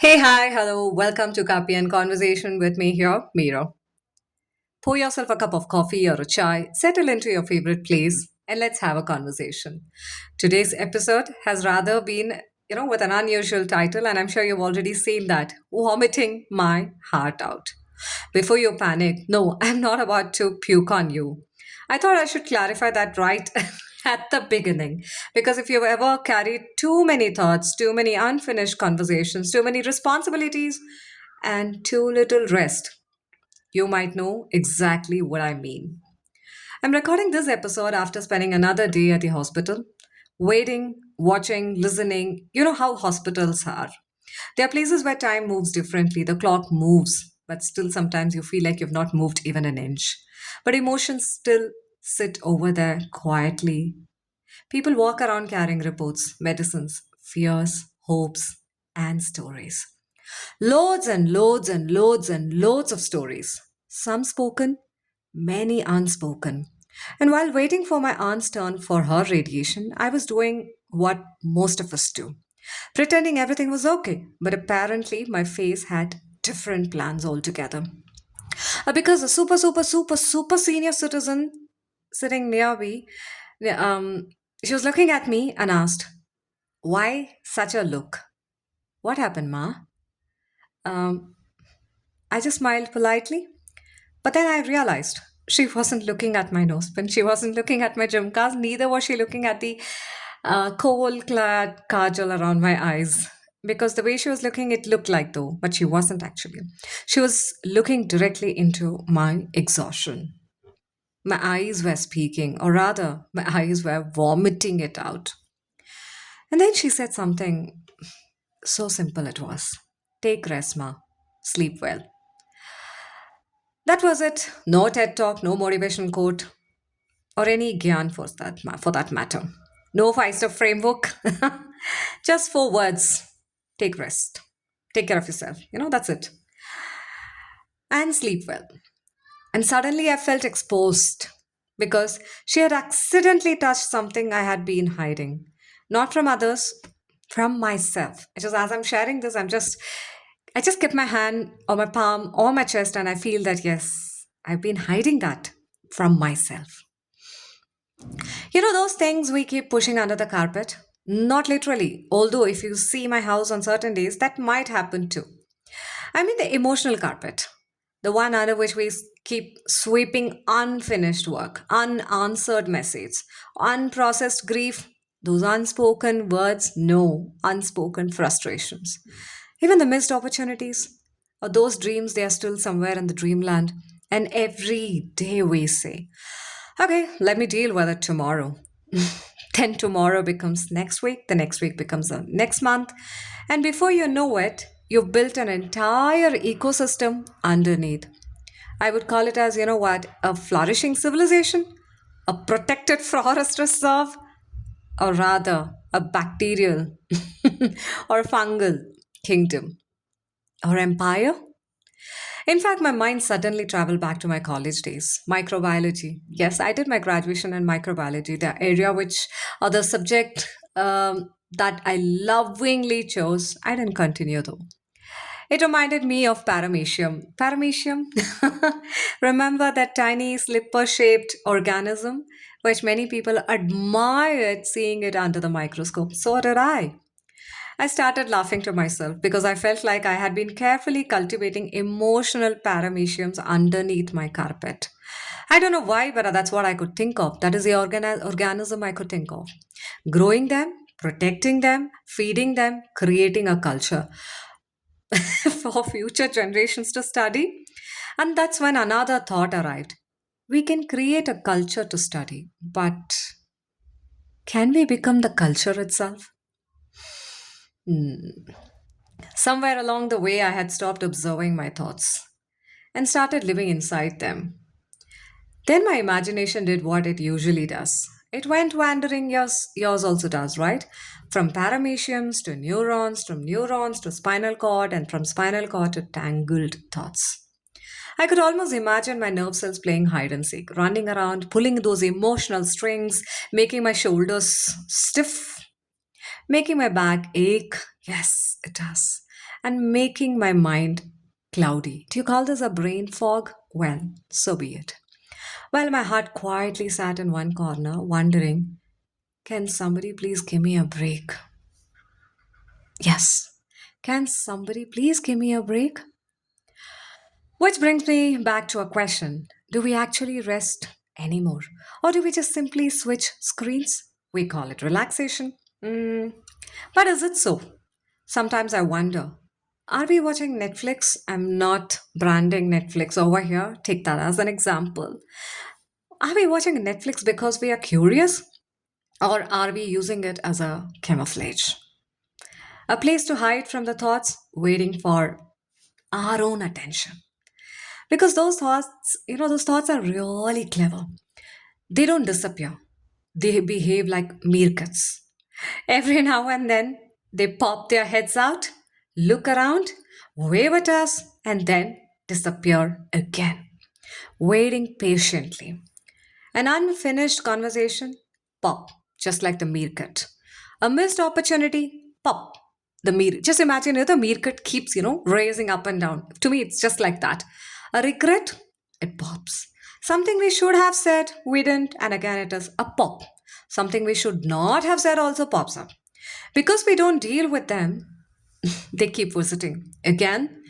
Hey, hi, hello, welcome to Copy and Conversation with me here, Miro. Pour yourself a cup of coffee or a chai, settle into your favorite place, and let's have a conversation. Today's episode has rather been, with an unusual title, and I'm sure you've already seen that Vomiting My Heart Out. Before you panic, no, I'm not about to puke on you. I thought I should clarify that right at the beginning. Because if you've ever carried too many thoughts, too many unfinished conversations, too many responsibilities, and too little rest, you might know exactly what I mean. I'm recording this episode after spending another day at the hospital, waiting, watching, listening. You know how hospitals are. There are places where time moves differently, the clock moves, but still sometimes you feel like you've not moved even an inch. But emotions still sit over there quietly. People walk around carrying reports, medicines, fears, hopes, and stories. Loads and loads and loads and loads of stories. Some spoken, many unspoken. And while waiting for my aunt's turn for her radiation, I was doing what most of us do, pretending everything was okay. But apparently, my face had different plans altogether. Because a super senior citizen sitting near me, um, she was looking at me and asked, "Why such a look? What happened, Ma?" Um, I just smiled politely. But then I realized she wasn't looking at my nosepin. She wasn't looking at my jumkas. Neither was she looking at the coal-clad kajal around my eyes. Because the way she was looking, it looked like though, but she wasn't actually. She was looking directly into my exhaustion. My eyes were speaking, or rather, my eyes were vomiting it out. And then she said something so simple it was. Take rest, Ma. Sleep well. That was it. No TED talk, no motivation quote, or any gyan for that matter. No five-step framework. Just four words. Take rest. Take care of yourself. That's it. And sleep well. And suddenly I felt exposed because she had accidentally touched something I had been hiding. Not from others, from myself. It's just as I'm sharing this, I just kept my hand or my palm or my chest and I feel that yes, I've been hiding that from myself. Those things we keep pushing under the carpet? Not literally, although if you see my house on certain days, that might happen too. I mean the emotional carpet, the one under which keep sweeping unfinished work, unanswered messages, unprocessed grief, those unspoken words, no, unspoken frustrations. Even the missed opportunities, or those dreams, they are still somewhere in the dreamland. And every day we say, okay, let me deal with it tomorrow. Then tomorrow becomes next week, the next week becomes the next month. And before you know it, you've built an entire ecosystem underneath. I would call it as, you know what, a flourishing civilization, a protected forest reserve, or rather, a bacterial or fungal kingdom or empire. In fact, my mind suddenly traveled back to my college days. Microbiology. Yes, I did my graduation in microbiology, the area which, or the subject that I lovingly chose. I didn't continue though. It reminded me of paramecium. Paramecium? Remember that tiny slipper shaped organism, which many people admired seeing it under the microscope? So did I. I started laughing to myself because I felt like I had been carefully cultivating emotional parameciums underneath my carpet. I don't know why, but that's what I could think of. That is the organism I could think of. Growing them, protecting them, feeding them, creating a culture for future generations to study. And that's when another thought arrived. We can create a culture to study, but can we become the culture itself? Somewhere along the way, I had stopped observing my thoughts and started living inside them. Then my imagination did what it usually does. It went wandering, yours also does, right? From parameciums to neurons, from neurons to spinal cord, and from spinal cord to tangled thoughts. I could almost imagine my nerve cells playing hide and seek, running around, pulling those emotional strings, making my shoulders stiff, making my back ache. Yes, it does. and making my mind cloudy. Do you call this a brain fog? Well, so be it. While my heart quietly sat in one corner, wondering, can somebody please give me a break? Yes. Can somebody please give me a break? Which brings me back to a question. Do we actually rest anymore? Or do we just simply switch screens? We call it relaxation. Mm, but is it so? Sometimes I wonder, are we watching Netflix? I'm not branding Netflix over here. Take that as an example. Are we watching Netflix because we are curious? Or are we using it as a camouflage? A place to hide from the thoughts, waiting for our own attention. Because those thoughts are really clever. They don't disappear, they behave like meerkats. Every now and then, they pop their heads out, look around, wave at us, and then disappear again, waiting patiently. An unfinished conversation, pop, just like the meerkat. A missed opportunity, pop. Just imagine if the meerkat keeps, raising up and down. To me, it's just like that. A regret, it pops. Something we should have said, we didn't, and again it is a pop. Something we should not have said also pops up. Because we don't deal with them, they keep visiting again,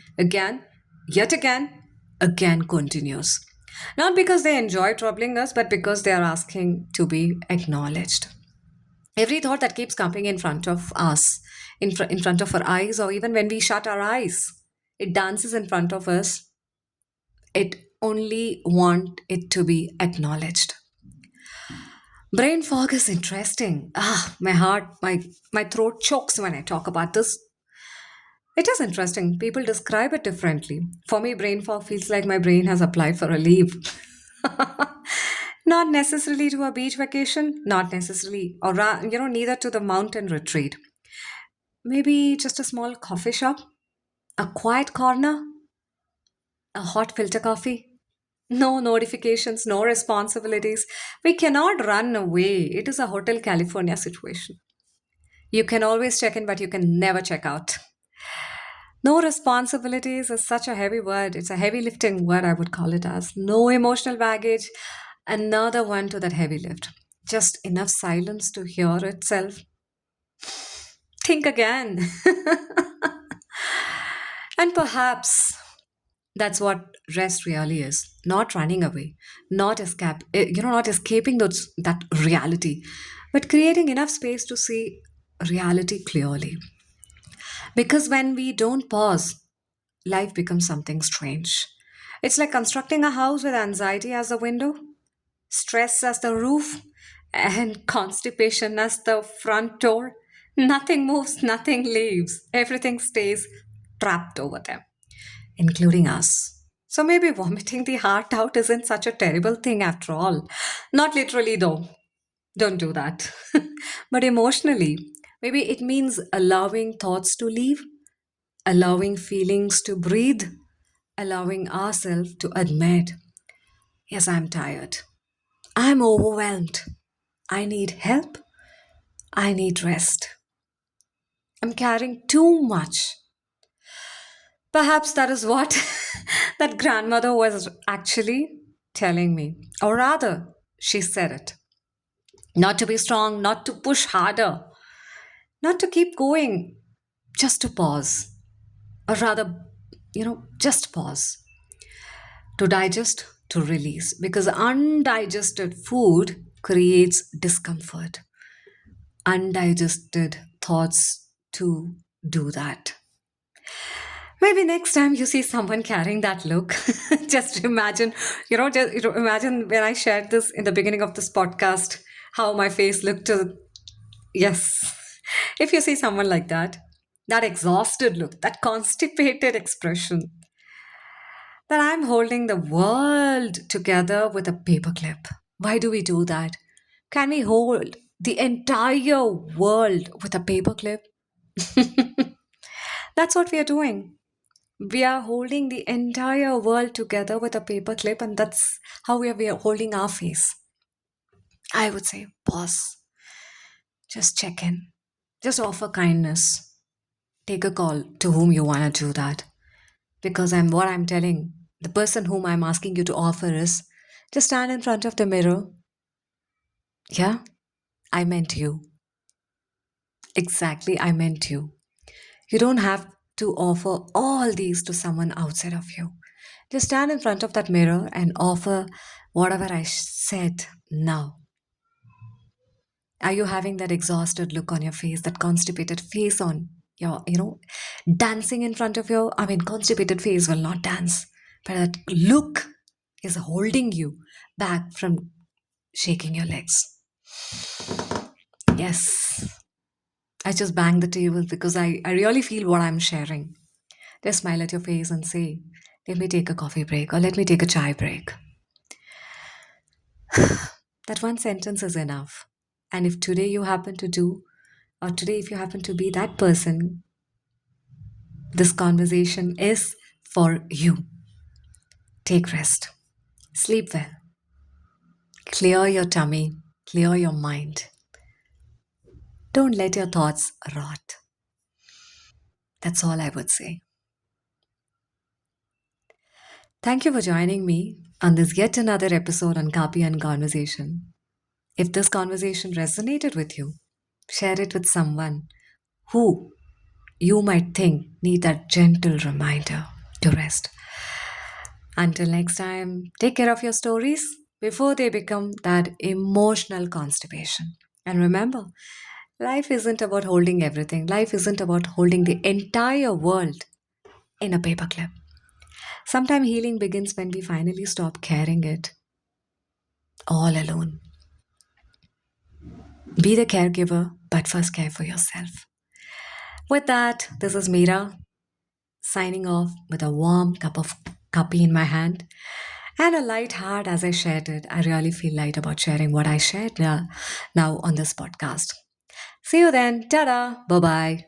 yet again continues. Not because they enjoy troubling us, but because they are asking to be acknowledged. Every thought that keeps coming in front of us, in front of our eyes, or even when we shut our eyes, it dances in front of us. It only want it to be acknowledged. Brain fog is interesting. My heart, my throat chokes when I talk about this. It is interesting. People describe it differently. For me, brain fog feels like my brain has applied for a leave. Not necessarily to a beach vacation, not necessarily, neither to the mountain retreat. Maybe just a small coffee shop, a quiet corner, a hot filter coffee. No notifications, no responsibilities. We cannot run away. It is a Hotel California situation. You can always check in, but you can never check out. No responsibilities is such a heavy word. It's a heavy lifting word, I would call it as. No emotional baggage. Another one to that heavy lift. Just enough silence to hear itself. Think again. And perhaps that's what rest really is. Not running away, not escaping that reality, but creating enough space to see reality clearly. Because when we don't pause, life becomes something strange. It's like constructing a house with anxiety as the window, stress as the roof, and constipation as the front door. Nothing moves, nothing leaves. Everything stays trapped over there, including us. So maybe vomiting the heart out isn't such a terrible thing after all. Not literally, though. Don't do that. But emotionally, maybe it means allowing thoughts to leave, allowing feelings to breathe, allowing ourselves to admit, yes, I'm tired. I'm overwhelmed. I need help. I need rest. I'm carrying too much. Perhaps that is what that grandmother was actually telling me. Or rather, she said it. Not to be strong, not to push harder, not to keep going, just to pause. Or rather, just pause. To digest, to release. Because undigested food creates discomfort. Undigested thoughts to do that. Maybe next time you see someone carrying that look, just imagine, imagine when I shared this in the beginning of this podcast, how my face looked to, yes. If you see someone like that exhausted look, that constipated expression, that I'm holding the world together with a paperclip. Why do we do that? Can we hold the entire world with a paperclip? That's what we are doing. We are holding the entire world together with a paperclip, and that's how we are holding our face. I would say, pause, just check in, just offer kindness, take a call to whom you want to do that. Because what I'm telling, the person whom I'm asking you to offer is just stand in front of the mirror. Yeah, I meant you. Exactly, I meant you. You don't have to offer all these to someone outside of you. Just stand in front of that mirror and offer whatever I said now. Are you having that exhausted look on your face, that constipated face on dancing in front of your, I mean, constipated face will not dance, but that look is holding you back from shaking your legs. Yes, I just bang the table because I really feel what I'm sharing. Just smile at your face and say, let me take a coffee break or let me take a chai break. That one sentence is enough. And if today you happen to do, or today if you happen to be that person, this conversation is for you. Take rest, sleep well, clear your tummy, clear your mind. Don't let your thoughts rot. That's all I would say. Thank you for joining me on this yet another episode on Copy and Conversation. If this conversation resonated with you, share it with someone who you might think need that gentle reminder to rest. Until next time, take care of your stories before they become that emotional constipation. And remember, life isn't about holding everything. Life isn't about holding the entire world in a paperclip. Sometimes healing begins when we finally stop carrying it all alone. Be the caregiver, but first care for yourself. With that, this is Meera signing off with a warm cup of coffee in my hand and a light heart as I shared it. I really feel light about sharing what I shared now on this podcast. See you then. Ta-da. Bye-bye.